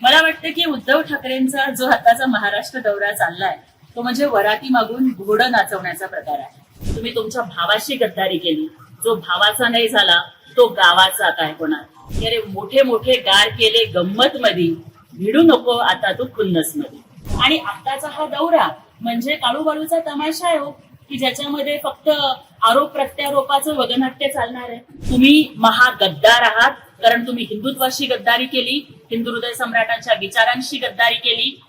मला वाटतं की उद्धव ठाकरेंचा जो आताचा महाराष्ट्र दौरा चाललाय तो म्हणजे वराती मागून घोडं नाचवण्याचा प्रकार आहे. तुम्ही तुमच्या भावाशी गद्दारी केली, जो भावाचा नाही झाला तो गावाचा काय होणार. अरे मोठे मोठे गार केले गंमत मध्ये, भिडू नको आता तू खुन्नस मध्ये. आणि आताचा हा दौरा म्हणजे काळूबाळूचा तमाशा आहे हो, की ज्याच्यामध्ये फक्त आरोप प्रत्यारोपाचं वगनाट्य चालणार आहे. तुम्ही महागद्दार आहात कारण तुम्ही हिंदुत्वाशी गद्दारी केली, हिंदू हृदय सम्राटांच्या विचारांशी गद्दारी केली.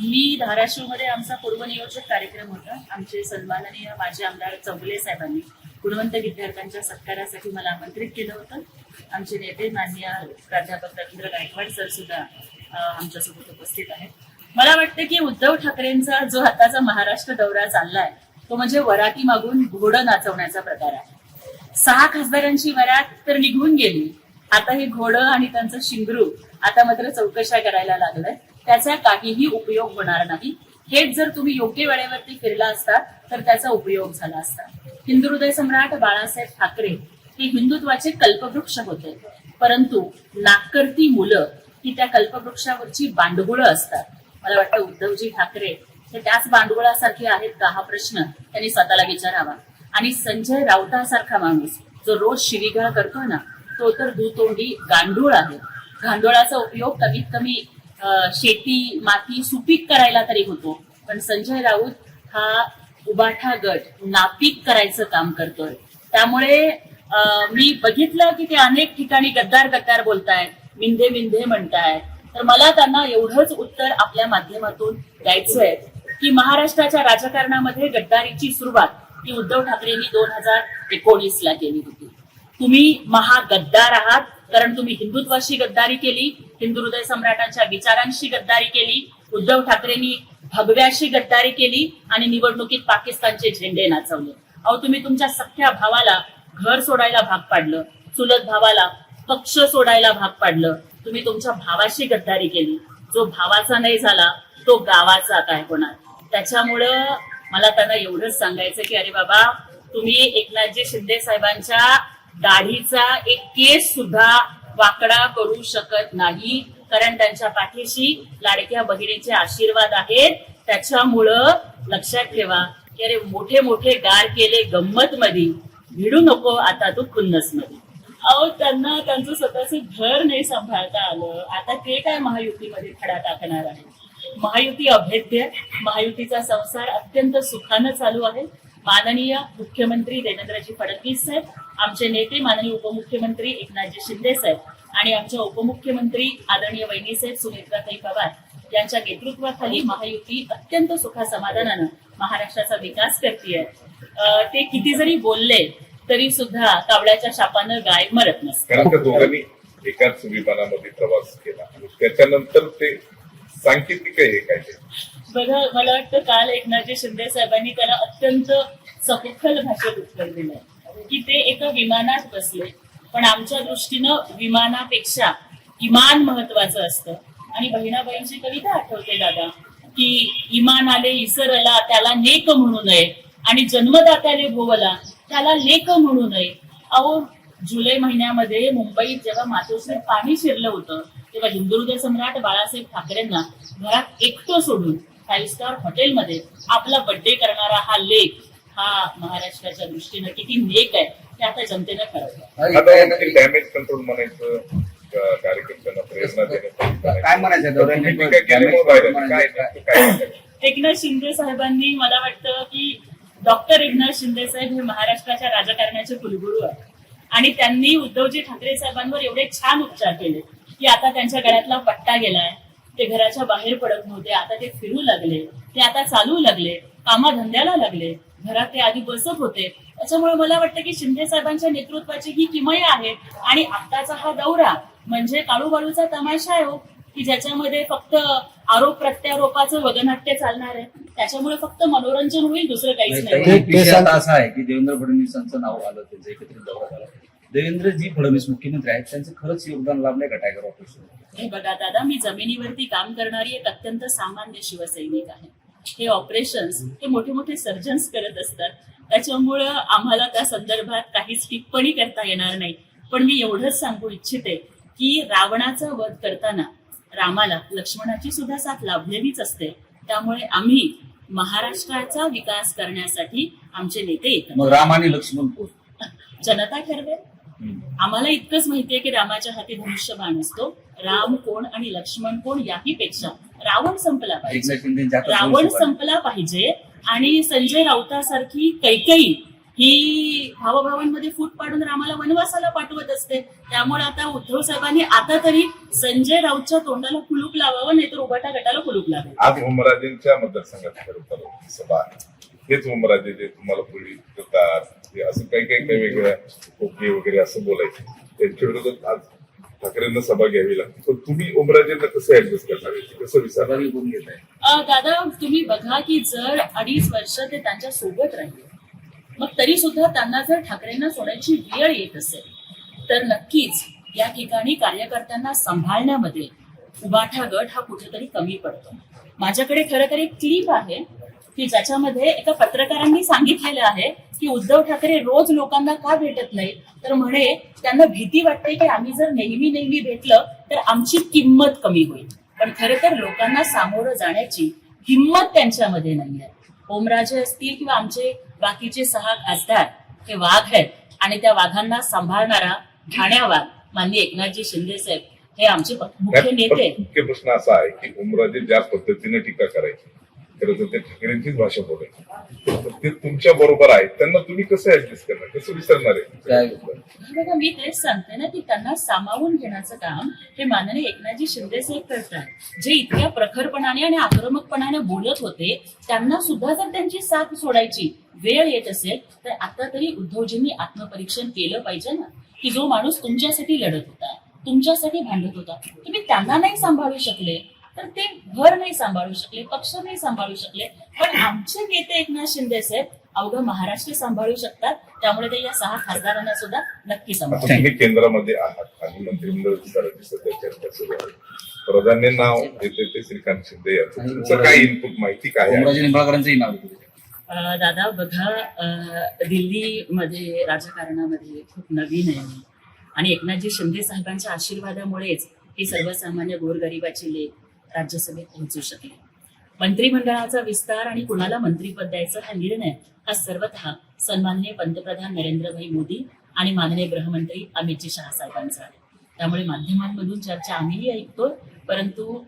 मी धाराशिवमध्ये आमचा पूर्वनियोजित कार्यक्रम होता. आमचे सन्माननीय माजी आमदार चौगुले साहेबांनी गुणवंत विद्यार्थ्यांच्या सत्कारासाठी मला आमंत्रित केलं होतं. आमचे नेते माननीय प्राध्यापक रवींद्र गायकवाड सर सुद्धा आमच्यासोबत उपस्थित आहेत. मला वाटतं की उद्धव ठाकरेंचा जो आताचा महाराष्ट्र दौरा चाललाय तो म्हणजे वराती मागून घोडं नाचवण्याचा प्रकार आहे. 6 खासदारांची वरात तर निघून गेली, आता हे घोडं आणि त्यांचं शिंगरू आता मात्र चौकशा करायला लागलंय. त्याचा काहीही उपयोग होणार नाही. हेच जर तुम्ही योग्य वेळेवरती फिरला असता तर त्याचा उपयोग झाला असता. हिंदू हृदय सम्राट बाळासाहेब ठाकरे हे हिंदुत्वाचे कल्पवृक्ष होते, परंतु नाकर्ती मुलं ही त्या कल्पवृक्षावरची बांडगुळं असतात. मला वाटतं उद्धवजी ठाकरे हे त्याच बांडगुळासारखे आहेत का, हा प्रश्न त्यांनी स्वतःला विचारावा. आणि संजय राऊतासारखा माणूस जो रोज शिवीगाळ करतोय ना, तो तर दुतोंडी गांडूळ आहे. गांडोळाचा उपयोग कमीत कमी शेती माती सुपीक करायला तरी होतो, पण संजय राऊत हा उबाठा गट नापीक करायचं काम करतोय. त्यामुळे मी बघितलं की ते अनेक ठिकाणी गद्दार गद्दार बोलतायत, मिंधे मिंधे म्हणतायत. तर मला त्यांना एवढंच उत्तर आपल्या माध्यमातून द्यायचंय की महाराष्ट्राच्या राजकारणामध्ये गद्दारीची सुरुवात ही उद्धव ठाकरेंनी 2019ला केली होती. तुम्ही महागद्दार आहात कारण तुम्ही हिंदुत्वाशी गद्दारी केली, हिंदू हृदय सम्राटांच्या विचारांशी गद्दारी केली. उद्धव ठाकरेंनी भगव्याशी गद्दारी केली आणि निवडणुकीत पाकिस्तानचे झेंडे नाचवले. अहो, तुम्ही तुमच्या सख्या भावाला घर सोडायला भाग पाडलं, चुलत भावाला पक्ष सोडायला भाग पाडलं. तुम्ही तुमच्या भावाशी गद्दारी केली, जो भावाचा नाही झाला तो गावाचा काय होणार. त्याच्यामुळं मला त्यांना एवढंच सांगायचं की अरे बाबा, तुम्ही एकनाथजी शिंदे साहेबांच्या दाढीचा एक केस सुद्धा वाकडा करू शकत नाही, कारण त्यांच्या पाठीशी लाडक्या बहिणीचे आशीर्वाद आहेत. त्याच्यामुळं लक्षात ठेवा की अरे मोठे मोठे गार केले गंमत मध्ये, भिडू नको आता तू खुन्नस मध्ये. अहो, त्यांना त्यांचं स्वतःचं घर नाही सांभाळता आलं, आता ते काय महायुतीमध्ये खडा टाकणार आहे. महायुती अभेद्य, महायुतीचा संसार अत्यंत सुखानं चालू आहे. माननीय मुख्यमंत्री देवेंद्रजी फडणवीस साहेब, आमचे नेते माननीय उपमुख्यमंत्री एकनाथजी शिंदे साहेब आणि आमच्या उपमुख्यमंत्री आदरणीय वहिनीसाहेब सुनेत्राताई पवार यांच्या नेतृत्वाखाली महायुती अत्यंत सुखासमाधानानं महाराष्ट्राचा विकास करतेय. ते किती जरी बोलले तरी सुद्धा कावळ्याच्या शापानं गाय मरत नसते. कारण त्या दोघांनी एकाच विमानामध्ये प्रवास केला आणि त्याच्यानंतर ते सांकेतिक आहे काय बघा, मला वाटतं काल एकनाथजी शिंदे साहेबांनी त्याला अत्यंत सखोल भाषेत उत्तर दिलंय की ते एका विमानात बसले, पण आमच्या दृष्टीनं विमानापेक्षा इमान महत्वाचं असतं. आणि बहिणाबाईंची कविता आठवते दादा, की इमान आले इसरला त्याला नेक म्हणू नये आणि जन्मदात्याले भोवला त्याला लेक म्हणू नये. अहो, जुलै महिन्यामध्ये मुंबईत जेव्हा मातोश्रीत पाणी शिरलं होतं तेव्हा हिंदू हृदय सम्राट बाळासाहेब ठाकरेंना घरात एकटं सोडून 5 स्टार हॉटेलमध्ये आपला बर्थडे करणारा हा लेख, हा महाराष्ट्राच्या दृष्टीनं किती नेक आहे ते आता जनतेनं ठरवलं. डॅमेज कंट्रोल म्हणायचं, कार्यकर्त्यांना प्रेरणा देण्याचं काय म्हणायचं. एकनाथ शिंदे साहेबांनी, मला वाटतं की डॉक्टर एकनाथ शिंदे साहेब हे महाराष्ट्राच्या राजकारणाचे कुलगुरू आहेत आणि त्यांनी उद्धवजी ठाकरे साहेबांवर एवढे छान उपचार केले की आता त्यांच्या गळ्यातला पट्टा गेलाय. ते घराच्या बाहेर पडत नव्हते, आता ते फिरू लागले, ते आता चालू लागले, कामाधंद्याला लागले. घरात ते आधी बसत होते. त्याच्यामुळे मला वाटतं की शिंदे साहेबांच्या नेतृत्वाची ही किमया आहे. आणि आताचा हा दौरा म्हणजे काळूबाळूचा तमाशा आहे हो, की ज्याच्यामध्ये फक्त आरोप प्रत्यारोपाचं वगनाट्य चालणार आहे. त्याच्यामुळे फक्त मनोरंजन होईल, दुसरं काहीच नाही. असं आहे की देवेंद्र फडणवीसांचं नाव आलं, त्यांचं एकत्रित दौरा झाला. देवेंद्रजी फडणवीस मुख्यमंत्री आहेत, त्यांचं खरंच योगदान लाभलंय का टायगर ऑपरेशन? हे बघा दादा, मी जमिनीवरती काम करणारी एक अत्यंत सामान्य शिवसैनिक आहे. हे ऑपरेशन्स हे मोठे मोठे सर्जन्स करत असतात, त्याच्यामुळं आम्हाला त्या संदर्भात काहीच टिप्पणी करता येणार नाही. पण मी एवढंच सांगू इच्छिते की रावणाचा वध करताना रामाला लक्ष्मणाची सुद्धा साथ लाभलेलीच असते. त्यामुळे आम्ही महाराष्ट्राचा विकास करण्यासाठी आमचे नेते येतात. मग राम आणि लक्ष्मण कोण? जनता ठरवेल. आम्हाला इतकंच माहितीये की रामाच्या हाती धनुष्यबाण असतो. राम कोण आणि लक्ष्मण कोण याही पेक्षा रावण संपला पाहिजे. एकनाथ शिंदेच्या हातात रावण धनुष्यबाण. संपला पाहिजे आणि संजय राऊतासारखी कैकेयी ही भावभावांमध्ये फूट पाडून रामाला वनवासाला पाठवत असते. त्यामुळे आता उद्धव साहेबांनी आता तरी संजय राऊतच्या तोंडाला कुलूप लावावं, नाहीतर उबाटा गटाला कुलूप लावेल. आज ओमराजेंच्या मतदारसंघात खरं तर सभा आहे. हेच ओमराजे जे तुम्हाला पूर्वी देतात ते असं काही वेगळ्या ओके वगैरे असं बोलायचं, त्यांच्या विरोधात आज ठाकरेंना सभा घ्यावी लागते. पण तुम्ही ओमराजेंना कसं ऍडजस्ट करणार, कसं विचारणार? सहभागी होऊन घेत आहे. दादा तुम्ही बघा की जर 2.5 वर्ष ते त्यांच्या सोबत राहिले, मग तरी सुद्धा त्यांना जर ठाकरेंना सोडायची वेळ येत असेल तर नक्कीच या ठिकाणी कार्यकर्त्यांना सांभाळण्यामध्ये उबाठा गट हा कुठेतरी कमी पडतो. माझ्याकडे खरं तर एक क्लिप आहे की ज्याच्यामध्ये एका पत्रकारांनी सांगितलेलं आहे की उद्धव ठाकरे रोज लोकांना का भेटत नाही, तर म्हणे त्यांना भीती वाटते की आम्ही जर नेहमी भेटलं तर आमची किंमत कमी होईल. पण खरं तर लोकांना सामोरं जाण्याची हिंमत त्यांच्यामध्ये नाही आहे. ओमराजे असतील किंवा आमचे बाकीचे 6 खासदार हे वाघ आहेत आणि त्या वाघांना सांभाळणारा ठाण्या वाघ माननीय एकनाथजी शिंदे साहेब हे आमचे मुख्य नेते आहेत. मुख्य प्रश्न असा आहे की ओमराजे ज्या पद्धतीने टीका करायची, खरं तर ते ठाकरेंचीच भाषा बोलायची, तर ते तुमच्या बरोबर आहे. त्यांना तुम्ही कसं ऍडजस्ट करणार, कसं विसरणार आहे? बघा मी तेच सांगते ना की त्यांना सामावून घेण्याचं काम हे माननीय एकनाथजी शिंदे साहेब करतात. जे इतक्या प्रखरपणाने आणि आक्रमकपणाने बोलत होते त्यांना सुद्धा जर त्यांची साथ सोडायची वेळ येत असेल तर आता तरी उद्धवजींनी आत्मपरीक्षण केलं पाहिजे ना की जो माणूस तुमच्यासाठी लढत होता, तुमच्यासाठी भांडत होता, तुम्ही त्यांना नाही सांभाळू शकले तर ते घर नाही सांभाळू शकले, पक्ष नाही सांभाळू शकले, पण आमचे नेते एकनाथ शिंदे साहेब अवघं महाराष्ट्र सांभाळू शकतात. त्यामुळे ते या 6 खासदारांना सुद्धा नक्की सांभाळू. तुम्ही केंद्रामध्ये आहात आणि मंत्रिमंडळ विस्ताराची सध्या चर्चा सुरू आहे. प्राधान्य नाव येते ते श्रीकांत शिंदे यांचं. तुमचं काय इनपुट, माहिती काय आहे? ओमराजे निंबाळकरांचंही नाव येतं. दादा बघा दिल्लीमध्ये राजकारणामध्ये खूप नवीन आहे मी आणि एकनाथजी शिंदे साहेबांच्या आशीर्वादामुळेच ही सर्वसामान्य गोरगरिबाची लेख राज्यसभेत पोहोचू शकले. मंत्रिमंडळाचा विस्तार आणि कुणाला मंत्रीपद द्यायचा हा निर्णय हा सर्वतः सन्माननीय पंतप्रधान नरेंद्रभाई मोदी आणि माननीय गृहमंत्री अमितजी शहा साहेबांचा आहे. त्यामुळे माध्यमांमधून चर्चा आम्हीही ऐकतो, परंतु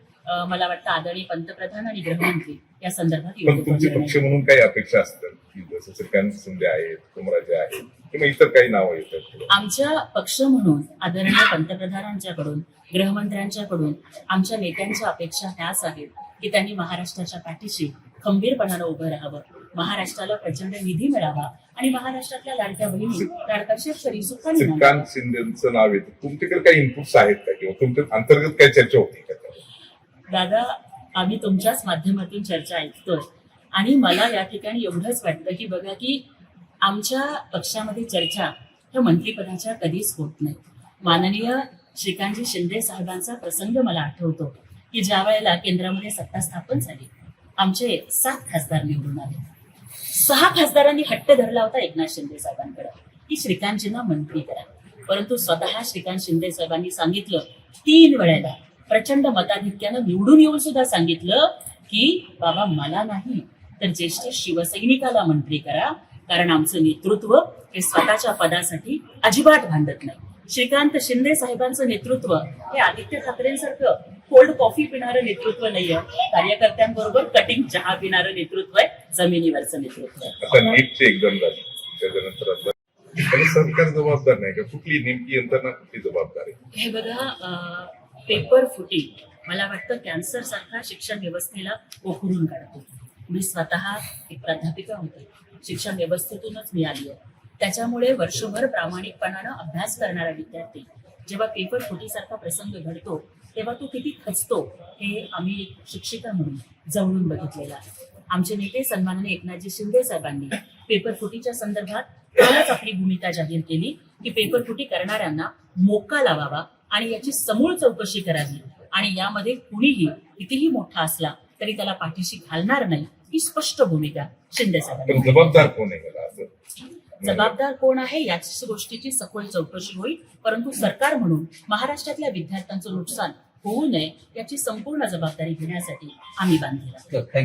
मला वाटतं आदरणीय पंतप्रधान आणि गृहमंत्री या संदर्भात पण योग्य तुमची निर्णय पक्ष म्हणून काही अपेक्षा असतात की जसं श्रीकांत शिंदे आहेत, ओमराजे आहेत किंवा इतर काही नावं येतात? आमच्या पक्ष म्हणून आदरणीय पंतप्रधानांच्याकडून, गृहमंत्र्यांच्याकडून आमच्या नेत्यांच्या अपेक्षा ह्याच आहेत की त्यांनी महाराष्ट्राच्या पाठीशी खंबीरपणानं उभं राहावं, महाराष्ट्राला प्रचंड निधी मिळावा आणि महाराष्ट्रातल्या लाडक्या बहिणी, लाडका शेतकरी सुखाने श्रीकांत नांदावे. शिंदेचं नाव येतं, तुमच्याकडे काही इनपुट्स आहेत का किंवा तुमच्या अंतर्गत काही चर्चा होती का? दादा आम्ही तुमच्याच माध्यमातून चर्चा ऐकतोय आणि मला या ठिकाणी एवढंच वाटतं की बघा की आमच्या पक्षामध्ये चर्चा ह्या मंत्रिपदाच्या कधीच होत नाही. माननीय श्रीकांतजी शिंदे साहेबांचा प्रसंग मला आठवतो की ज्या वेळेला केंद्रामध्ये सत्ता स्थापन झाली आमचे 7 खासदार निवडून आले. 6 खासदारांनी हट्ट धरला होता एकनाथ शिंदे साहेबांकडे की श्रीकांतजींना मंत्री करा, परंतु स्वतः श्रीकांत शिंदे साहेबांनी सांगितलं 3 वेळेला प्रचंड मताधिक्यानं निवडून येऊन सुद्धा सांगितलं की बाबा मला नाही तर ज्येष्ठ शिवसैनिकाला मंत्री करा, कारण आमचं नेतृत्व हे स्वतःच्या पदासाठी अजिबात भांडत नाही. श्रीकांत शिंदे साहेबांचं नेतृत्व हे आदित्य ठाकरेंसारखं कोल्ड कॉफी पिणारं नेतृत्व नाहीये, कार्यकर्त्यांबरोबर कटिंग चहा पिणारं नेतृत्व आहे, जमिनीवरचं नेतृत्व आहे. आता नीटचे एक्झाम झाली, त्याच्यानंतर आता त्याला सरकार जबाबदार नाही का? कुठली नेमकी यंत्रणा, कुठली जबाबदार आहे? हे बघा पेपर फुटी मला वाटतं कॅन्सर सारखा शिक्षण व्यवस्थेला पोखरून काढतो. मी स्वतः एक प्राध्यापिका होते, शिक्षण व्यवस्थेतूनच मी आली आहे. त्याच्यामुळे वर्षभर प्रामाणिकपणानं अभ्यास करणारा विद्यार्थी जेव्हा पेपर फुटीसारखा प्रसंग घडतो तेव्हा तो किती खचतो हे आम्ही शिक्षिका म्हणून जवळून बघितलेलं आहे. आमचे नेते सन्माननीय एकनाथजी शिंदे साहेबांनी पेपर फुटीच्या संदर्भात कालच आपली भूमिका जाहीर केली की पेपर फुटी करणाऱ्यांना मोका लावावा आणि याची समूळ चौकशी करावी आणि यामध्ये कुणीही कितीही मोठा असला तरी त्याला पाठीशी घालणार नाही ही स्पष्ट भूमिका शिंदे साहेबांनी. पण जबाबदार कोण आहे त्याला? असं जबाबदार कोण आहे याच गोष्टीची सखोल चौकशी होईल, परंतु सरकार म्हणून महाराष्ट्रातल्या विद्यार्थ्यांचं नुकसान होऊ नये याची संपूर्ण जबाबदारी घेण्यासाठी आम्ही बांधील आहोत. थँक्यू.